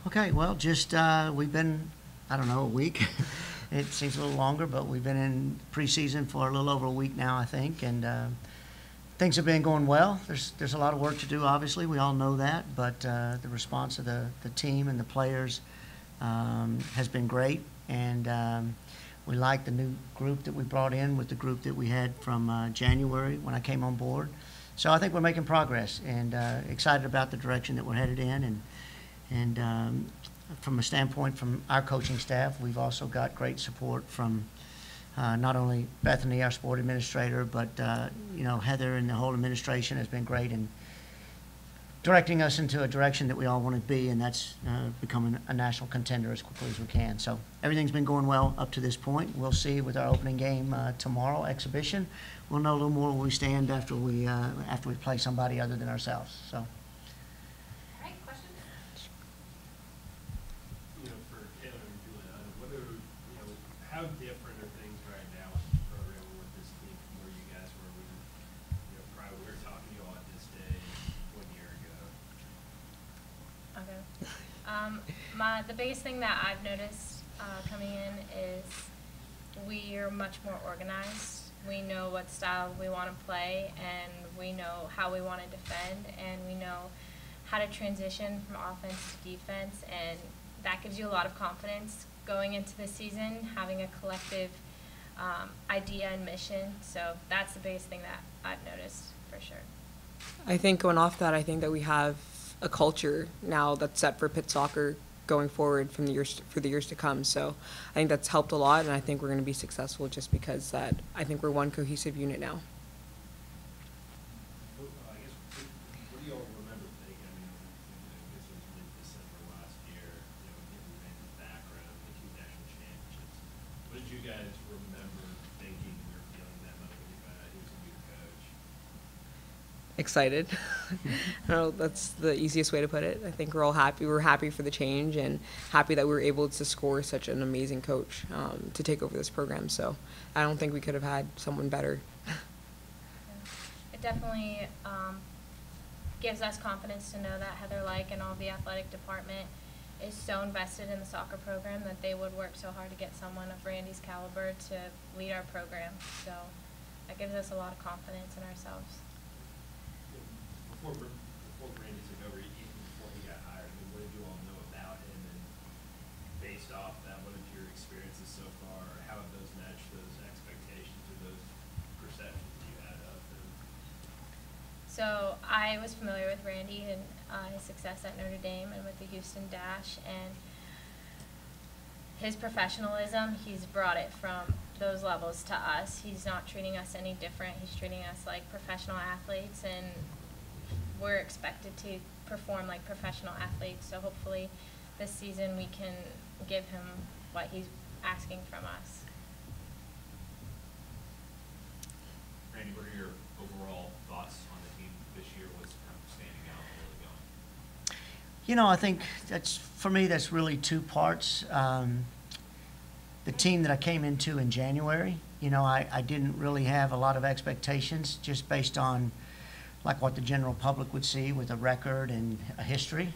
Okay, well, just we've been, I don't know, a week. It seems a little longer, but we've been in preseason for a little over a week now, I think, and things have been going well. There's a lot of work to do, obviously. We all know that, but the response of the team and the players has been great, and we like the new group that we brought in with the group that we had from January when I came on board. So I think we're making progress and excited about the direction that we're headed in, and from a standpoint from our coaching staff, we've also got great support from not only Bethany, our sport administrator, but Heather and the whole administration has been great in directing us into a direction that we all want to be, and that's becoming a national contender as quickly as we can. So everything's been going well up to this point. We'll see with our opening game tomorrow, exhibition. We'll know a little more where we stand after we play somebody other than ourselves. So. How different are things right now with the program and with this team from where you guys were when probably we were talking to you all at this day 1 year ago? Okay. The biggest thing that I've noticed coming in is we are much more organized. We know what style we want to play, and we know how we want to defend, and we know how to transition from offense to defense, and that gives you a lot of confidence going into the season, having a collective idea and mission. So that's the biggest thing that I've noticed for sure. I think going off that, I think that we have a culture now that's set for Pitt soccer going forward for the years to come. So I think that's helped a lot, and I think we're going to be successful just because I think we're one cohesive unit now. What do you all remember thinking? I mean, this was mid-December last year, getting Randy's background, the two national championships. What did you guys remember thinking or feeling that moment when you found out he was a new coach? Excited. I don't know, that's the easiest way to put it. I think we're all happy. We're happy for the change and happy that we were able to score such an amazing coach to take over this program. So I don't think we could have had someone better. It definitely gives us confidence to know that Heather Like and all the athletic department is so invested in the soccer program that they would work so hard to get someone of Randy's caliber to lead our program. So that gives us a lot of confidence in ourselves. Before Randy took over, even before he got hired, I mean, what did you all know about him? And based off that, what have your experiences so far? How have those matched those expectations or those perceptions you had of him? So I was familiar with Randy and his success at Notre Dame and with the Houston Dash, and his professionalism, he's brought it from those levels to us. He's not treating us any different. He's treating us like professional athletes, and we're expected to perform like professional athletes. So hopefully this season we can give him what he's asking from us. Randy, what are your overall thoughts on the team this year? What's kind of standing out and really going? I think for me, that's really two parts. The team that I came into in January, I didn't really have a lot of expectations just based on like what the general public would see with a record and a history.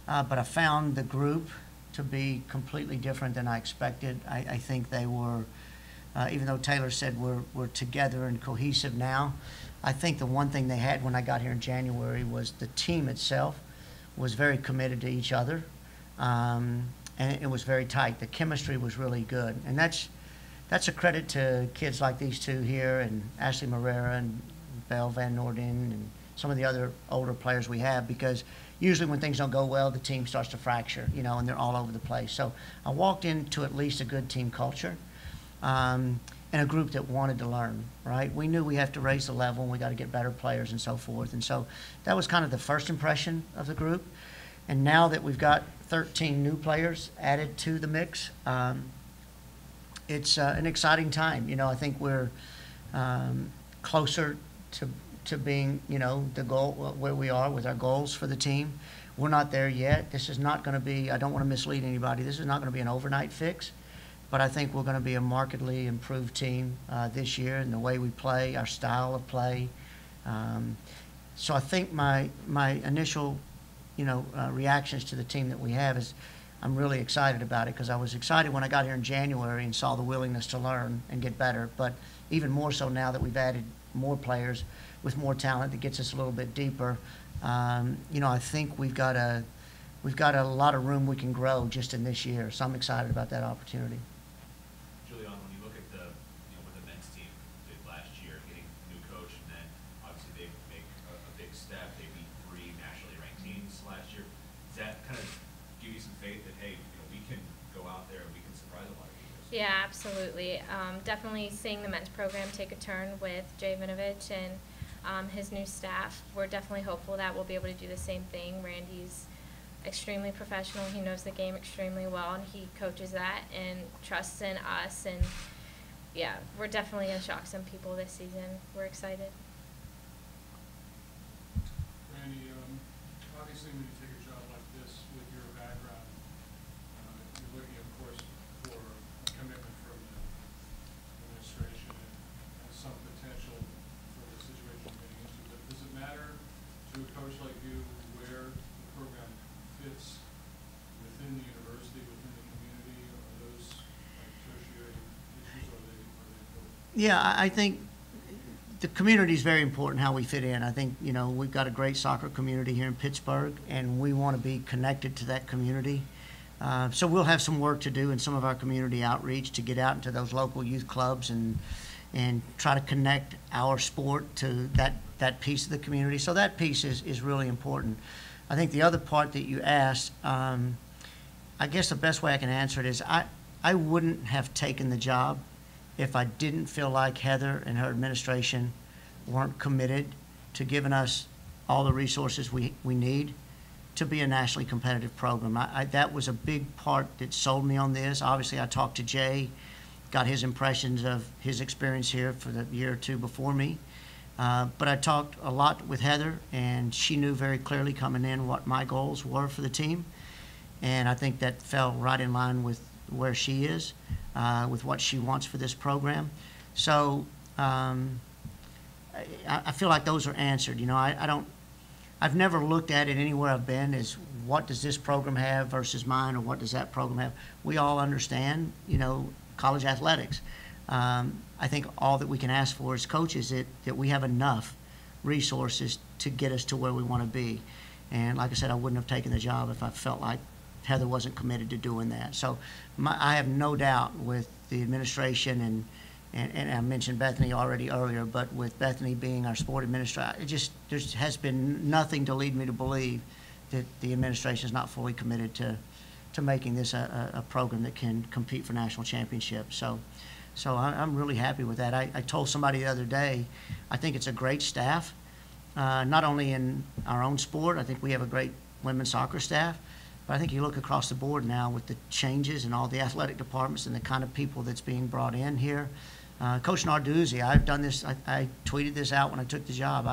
But I found the group to be completely different than I expected. I think they were, even though Taylor said we're together and cohesive now, I think the one thing they had when I got here in January was the team itself was very committed to each other. And it was very tight. The chemistry was really good. And that's a credit to kids like these two here and Ashley Marrera and Belle Van Norden and some of the other older players we have, because usually when things don't go well, the team starts to fracture, and they're all over the place. So I walked into at least a good team culture and a group that wanted to learn, right? We knew we have to raise the level and we got to get better players and so forth. And so that was kind of the first impression of the group. And now that we've got 13 new players added to the mix, it's an exciting time. I think we're closer to being, the goal where we are with our goals for the team. We're not there yet. This is not going to be, I don't want to mislead anybody, this is not going to be an overnight fix, but I think we're going to be a markedly improved team this year in the way we play, our style of play. So I think my initial reactions to the team that we have is I'm really excited about it, because I was excited when I got here in January and saw the willingness to learn and get better, but even more so now that we've added more players with more talent that gets us a little bit deeper. I think we've got a lot of room we can grow just in this year, so I'm excited about that opportunity. Julian, when you look at what the men's team did last year, getting a new coach, and then obviously they make a big step. They beat 3 nationally ranked teams last year. Does that kind of give you some faith that, hey, we can go out there and we can surprise a lot of people? Yeah, absolutely. Definitely seeing the men's program take a turn with Jay Vinovich and his new staff. We're definitely hopeful that we'll be able to do the same thing. Randy's extremely professional. He knows the game extremely well, and he coaches that and trusts in us. And yeah, we're definitely going to shock some people this season. We're excited. Randy, obviously when you take a job like this with your background, you're looking, of course, for a commitment from the administration and some potential for the situation you're getting into. But does it matter to a coach like you where the program fits within the university, within the community? Are those like tertiary issues, or are they both? Yeah, I think the community is very important, how we fit in. I think, we've got a great soccer community here in Pittsburgh, and we want to be connected to that community. So we'll have some work to do in some of our community outreach to get out into those local youth clubs and try to connect our sport to that piece of the community. So that piece is really important. I think the other part that you asked, I guess the best way I can answer it is I wouldn't have taken the job if I didn't feel like Heather and her administration weren't committed to giving us all the resources we need to be a nationally competitive program. That was a big part that sold me on this. Obviously, I talked to Jay, got his impressions of his experience here for the year or two before me. But I talked a lot with Heather, and she knew very clearly coming in what my goals were for the team. And I think that fell right in line with where she is, with what she wants for this program. So I feel like those are answered. I've never looked at it anywhere I've been as what does this program have versus mine, or what does that program have. We all understand, college athletics. I think all that we can ask for as coaches is that we have enough resources to get us to where we want to be. And like I said, I wouldn't have taken the job if I felt like Heather wasn't committed to doing that. So I have no doubt with the administration, and I mentioned Bethany already earlier, but with Bethany being our sport administrator, there has been nothing to lead me to believe that the administration is not fully committed to making this a program that can compete for national championships. So I'm really happy with that. I told somebody the other day, I think it's a great staff, not only in our own sport. I think we have a great women's soccer staff, but I think you look across the board now with the changes in all the athletic departments and the kind of people that's being brought in here. Coach Narduzzi, I've done this, I tweeted this out when I took the job.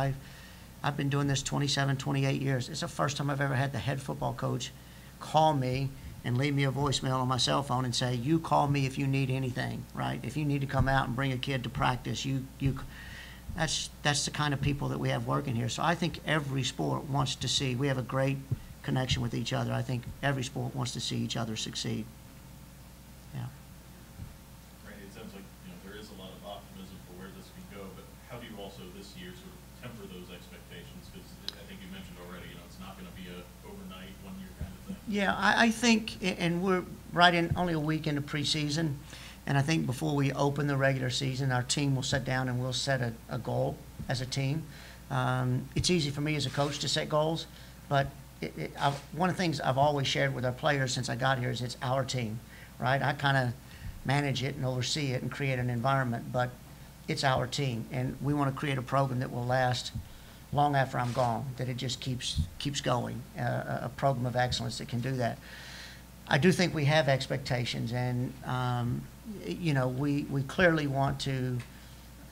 I've been doing this 27, 28 years. It's the first time I've ever had the head football coach call me and leave me a voicemail on my cell phone and say, you call me if you need anything, right? If you need to come out and bring a kid to practice, that's the kind of people that we have working here. So I think every sport wants to see, we have a great connection with each other. I think every sport wants to see each other succeed. Yeah. Randy, it sounds like there is a lot of optimism for where this can go, but how do you also this year sort of temper those expectations? Because I think you mentioned already, it's not going to be a overnight, 1 year kind of thing. Yeah, I think, and we're right in only a week into preseason, and I think before we open the regular season, our team will sit down and we'll set a goal as a team. It's easy for me as a coach to set goals, but one of the things I've always shared with our players since I got here is it's our team, right? I kind of manage it and oversee it and create an environment, but it's our team, and we want to create a program that will last long after I'm gone, that it just keeps going, a program of excellence that can do that. I do think we have expectations, and we clearly want to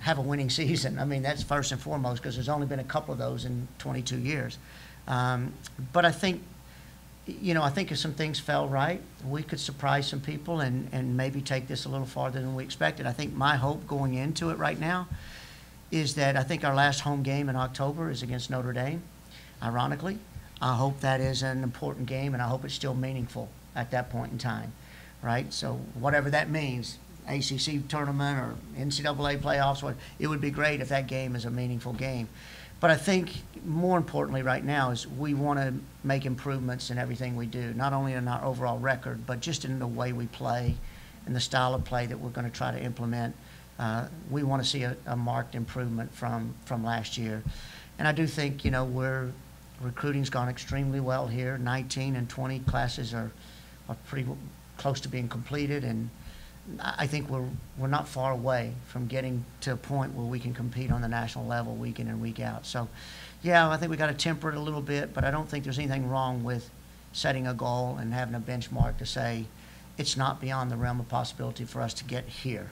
have a winning season. I mean, that's first and foremost, because there's only been a couple of those in 22 years. But I think, if some things fell right, we could surprise some people and maybe take this a little farther than we expected. I think my hope going into it right now is that I think our last home game in October is against Notre Dame, ironically. I hope that is an important game, and I hope it's still meaningful at that point in time, right? So whatever that means, ACC tournament or NCAA playoffs, it would be great if that game is a meaningful game. But I think more importantly right now is we want to make improvements in everything we do, not only in our overall record, but just in the way we play and the style of play that we're going to try to implement. We want to see a marked improvement from last year. And I do think, recruiting's gone extremely well here. 19 and 20 classes are pretty close to being completed, and I think we're not far away from getting to a point where we can compete on the national level week in and week out. So, yeah, I think we got to temper it a little bit, but I don't think there's anything wrong with setting a goal and having a benchmark to say it's not beyond the realm of possibility for us to get here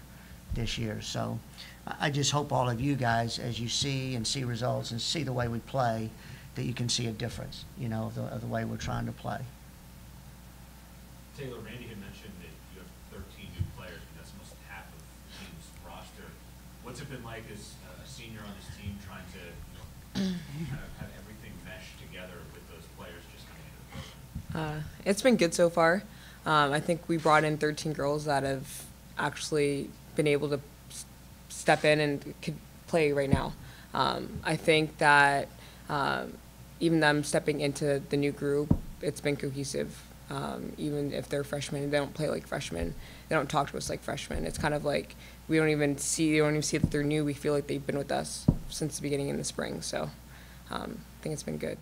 this year. So I just hope all of you guys, as you see results and see the way we play, that you can see a difference, of the way we're trying to play. Taylor, Randy had mentioned that you have 13 new players, and that's almost half of the team's roster. What's it been like as a senior on this team trying to kind of have everything mesh together with those players just coming into the program? It's been good so far. I think we brought in 13 girls that have actually been able to step in and could play right now. I think that even them stepping into the new group, it's been cohesive. Even if they're freshmen, they don't play like freshmen. They don't talk to us like freshmen. It's kind of like they don't even see that they're new. We feel like they've been with us since the beginning in the spring. So I think it's been good.